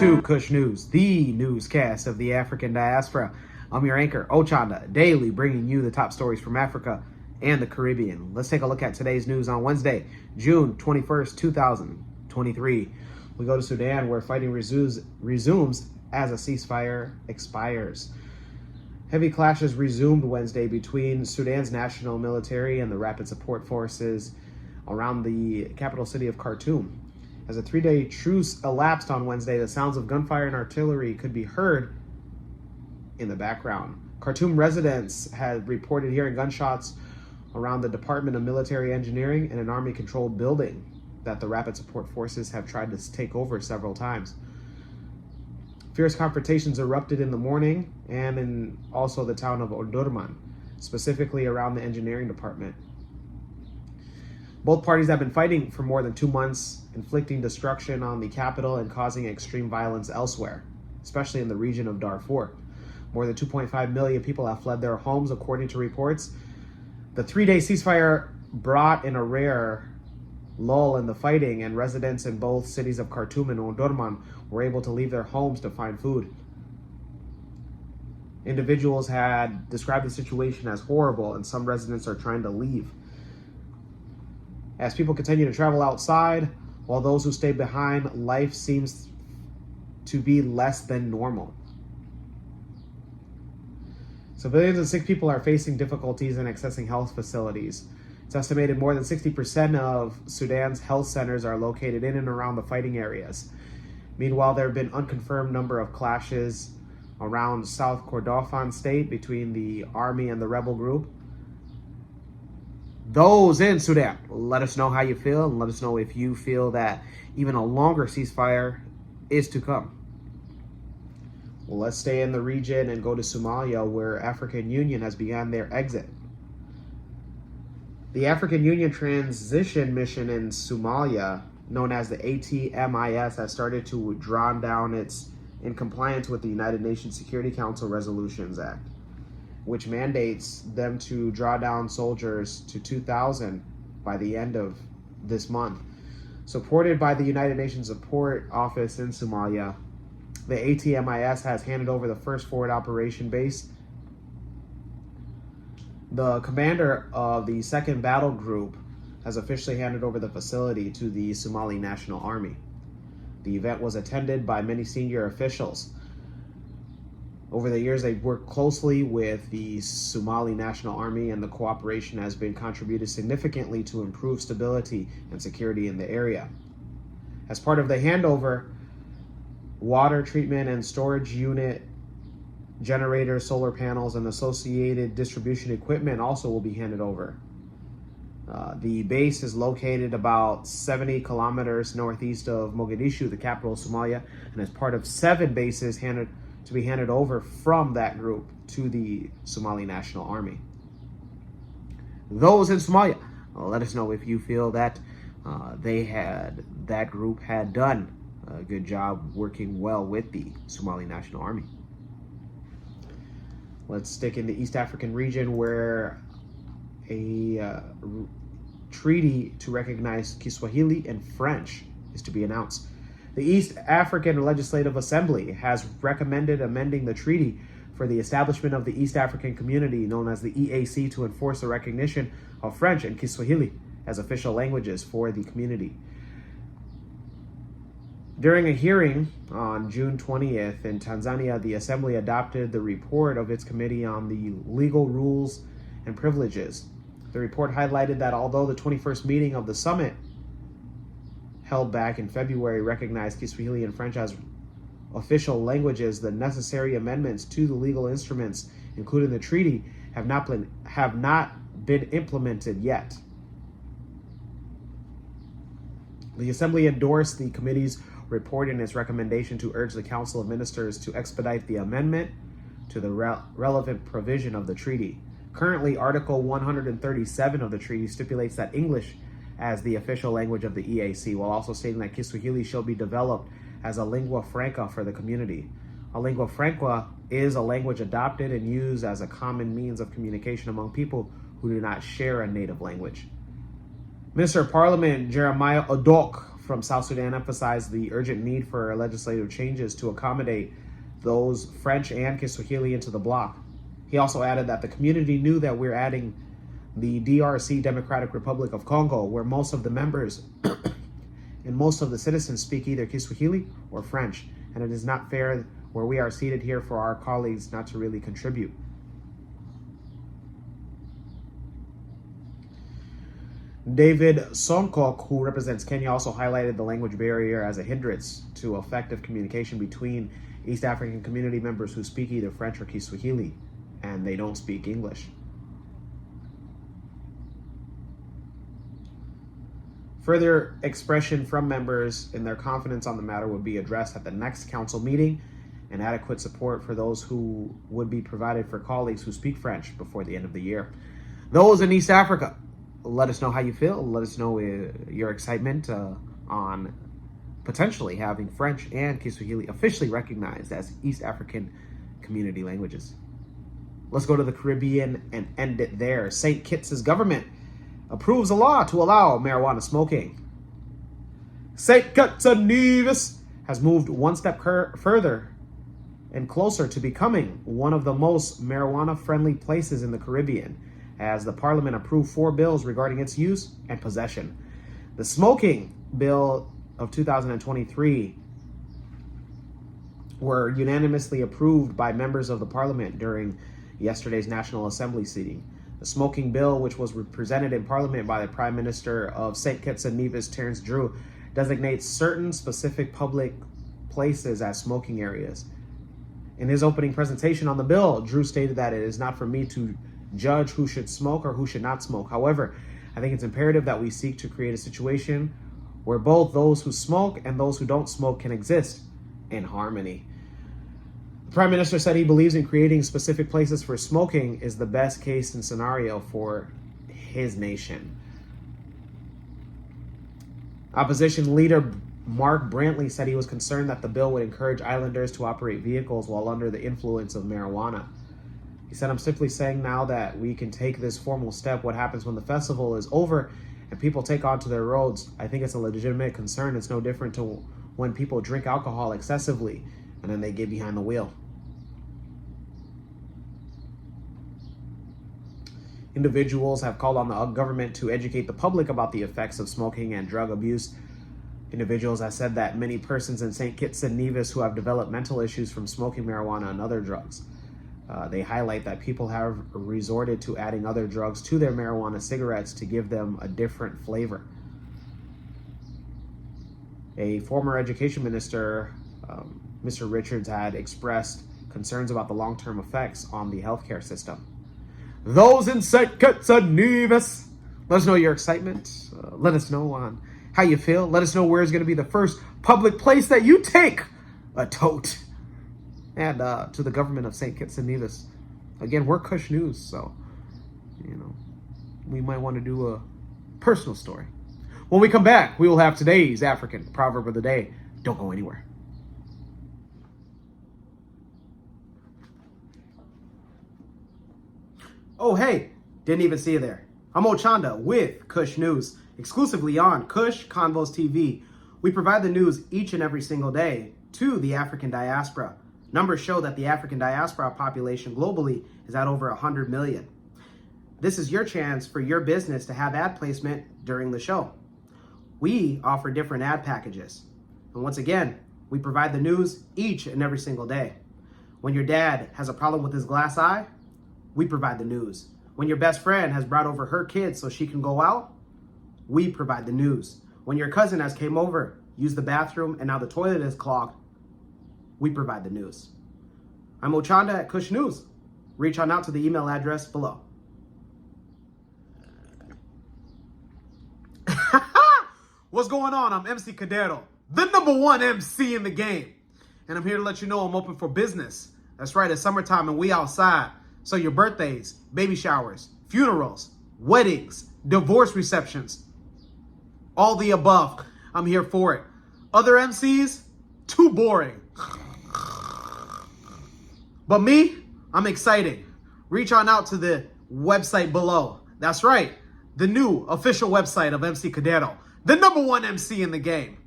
to Kush News, the newscast of the African diaspora. I'm your anchor, Ochanda, daily bringing you the top stories from Africa and the Caribbean. Let's take a look at today's news on Wednesday, June 21st, 2023. We go to Sudan, where fighting resumes as a ceasefire expires. Heavy clashes resumed Wednesday between Sudan's national military and the rapid support forces around the capital city of Khartoum. As a three-day truce elapsed on Wednesday, the sounds of gunfire and artillery could be heard in the background. Khartoum residents had reported hearing gunshots around the Department of Military Engineering and an army-controlled building that the rapid support forces have tried to take over several times. Fierce confrontations erupted in the morning and in also the town of Omdurman, specifically around the engineering department. Both parties have been fighting for more than 2 months, inflicting destruction on the capital and causing extreme violence elsewhere, especially in the region of Darfur. More than 2.5 million people have fled their homes, according to reports. The three-day ceasefire brought in a rare lull in the fighting, and residents in both cities of Khartoum and Omdurman were able to leave their homes to find food. Individuals had described the situation as horrible, and some residents are trying to leave. As people continue to travel outside, while those who stay behind, life seems to be less than normal. Civilians and sick people are facing difficulties in accessing health facilities. It's estimated more than 60% of Sudan's health centers are located in and around the fighting areas. Meanwhile, there have been unconfirmed number of clashes around South Kordofan state between the army and the rebel group. Those in Sudan, let us know how you feel, and let us know if you feel that even a longer ceasefire is to come. Well, let's stay in the region and go to Somalia, where African Union has begun their exit. The African Union Transition Mission in Somalia, known as the ATMIS, has started to draw down in compliance with the United Nations Security Council Resolutions Act, which mandates them to draw down soldiers to 2,000 by the end of this month. Supported by the United Nations Support Office in Somalia, the ATMIS has handed over the first forward operation base. The commander of the 2nd Battle Group has officially handed over the facility to the Somali National Army. The event was attended by many senior officials. Over the years, they've worked closely with the Somali National Army, and the cooperation has been contributed significantly to improve stability and security in the area. As part of the handover, water treatment and storage unit, generators, solar panels, and associated distribution equipment also will be handed over. The base is located about 70 kilometers northeast of Mogadishu, the capital of Somalia, and is part of 7 bases to be handed over from that group to the Somali National Army. Those in Somalia, let us know if you feel that that group had done a good job working well with the Somali National Army. Let's stick in the East African region, where a treaty to recognize Kiswahili and French is to be announced. The East African Legislative Assembly has recommended amending the treaty for the establishment of the East African Community, known as the EAC, to enforce the recognition of French and Kiswahili as official languages for the community. During a hearing on June 20th in Tanzania, the Assembly adopted the report of its Committee on the Legal Rules and Privileges. The report highlighted that although the 21st meeting of the summit held back in February recognized Kiswahili and French as official languages, the necessary amendments to the legal instruments, including the treaty, have not been implemented yet. The Assembly endorsed the committee's report in its recommendation to urge the Council of Ministers to expedite the amendment to the relevant provision of the treaty. Currently, Article 137 of the treaty stipulates that English as the official language of the EAC, while also stating that Kiswahili shall be developed as a lingua franca for the community. A lingua franca is a language adopted and used as a common means of communication among people who do not share a native language. Minister of Parliament Jeremiah Odok from South Sudan emphasized the urgent need for legislative changes to accommodate those French and Kiswahili into the bloc. He also added that the community knew that we're adding the DRC, Democratic Republic of Congo, where most of the members and most of the citizens speak either Kiswahili or French, and it is not fair where we are seated here for our colleagues not to really contribute. David Sonkok, who represents Kenya, also highlighted the language barrier as a hindrance to effective communication between East African community members who speak either French or Kiswahili, and they don't speak English. Further expression from members in their confidence on the matter would be addressed at the next council meeting, and adequate support for those who would be provided for colleagues who speak French before the end of the year. Those in East Africa, let us know how you feel. Let us know your excitement on potentially having French and Kiswahili officially recognized as East African community languages. Let's go to the Caribbean and end it there. St. Kitts' government approves a law to allow marijuana smoking. St. Kitts and Nevis has moved one step further and closer to becoming one of the most marijuana-friendly places in the Caribbean, as the Parliament approved 4 bills regarding its use and possession. The smoking bill of 2023 were unanimously approved by members of the Parliament during yesterday's National Assembly sitting. The smoking bill, which was presented in Parliament by the Prime Minister of St. Kitts and Nevis, Terence Drew, designates certain specific public places as smoking areas. In his opening presentation on the bill, Drew stated that it is not for me to judge who should smoke or who should not smoke. However, I think it's imperative that we seek to create a situation where both those who smoke and those who don't smoke can exist in harmony. The Prime Minister said he believes in creating specific places for smoking is the best case and scenario for his nation. Opposition leader Mark Brantley said he was concerned that the bill would encourage islanders to operate vehicles while under the influence of marijuana. He said, I'm simply saying now that we can take this formal step. What happens when the festival is over and people take onto their roads? I think it's a legitimate concern. It's no different to when people drink alcohol excessively and then they get behind the wheel. Individuals have called on the government to educate the public about the effects of smoking and drug abuse. Individuals have said that many persons in St. Kitts and Nevis who have developed mental issues from smoking marijuana and other drugs. They highlight that people have resorted to adding other drugs to their marijuana cigarettes to give them a different flavor. A former education minister, Mr. Richards, had expressed concerns about the long-term effects on the healthcare system. Those in St. Kitts and Nevis, let us know your excitement. Let us know on how you feel. Let us know where is going to be the first public place that you take a tote. And to the government of St. Kitts and Nevis, again, we're Kush News, so, we might want to do a personal story. When we come back, we will have today's African proverb of the day. Don't go anywhere. Oh, hey, didn't even see you there. I'm Ochanda with Kush News, exclusively on Kush Convos TV. We provide the news each and every single day to the African diaspora. Numbers show that the African diaspora population globally is at over 100 million. This is your chance for your business to have ad placement during the show. We offer different ad packages. And once again, we provide the news each and every single day. When your dad has a problem with his glass eye, we provide the news. When your best friend has brought over her kids so she can go out, we provide the news. When your cousin has came over, used the bathroom, and now the toilet is clogged, we provide the news. I'm Ochanda at Kush News. Reach on out to the email address below. What's going on? I'm MC Cadero, the #1 MC in the game. And I'm here to let you know I'm open for business. That's right, it's summertime and we outside. So your birthdays, baby showers, funerals, weddings, divorce receptions, all the above, I'm here for it. Other MCs, too boring. But me, I'm excited. Reach on out to the website below. That's right, the new official website of MC Cadero, the #1 MC in the game.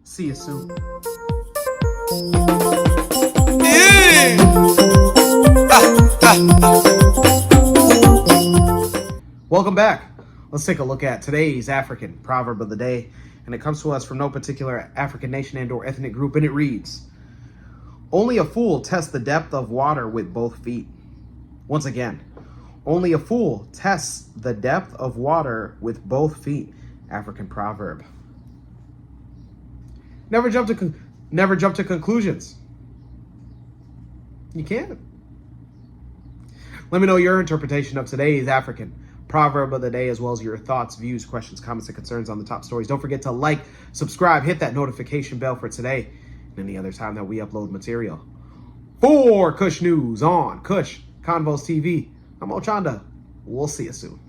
See you soon. Welcome back. Let's take a look at today's African proverb of the day. And it comes to us from no particular African nation and or ethnic group. And it reads, only a fool tests the depth of water with both feet. Once again, only a fool tests the depth of water with both feet. African proverb. Never jump to conclusions. You can't. Let me know your interpretation of today's African proverb of the day, as well as your thoughts, views, questions, comments, and concerns on the top stories. Don't forget to like, subscribe, hit that notification bell for today and any other time that we upload material. For Kush News on Kush Convos TV, I'm Ochanda. We'll see you soon.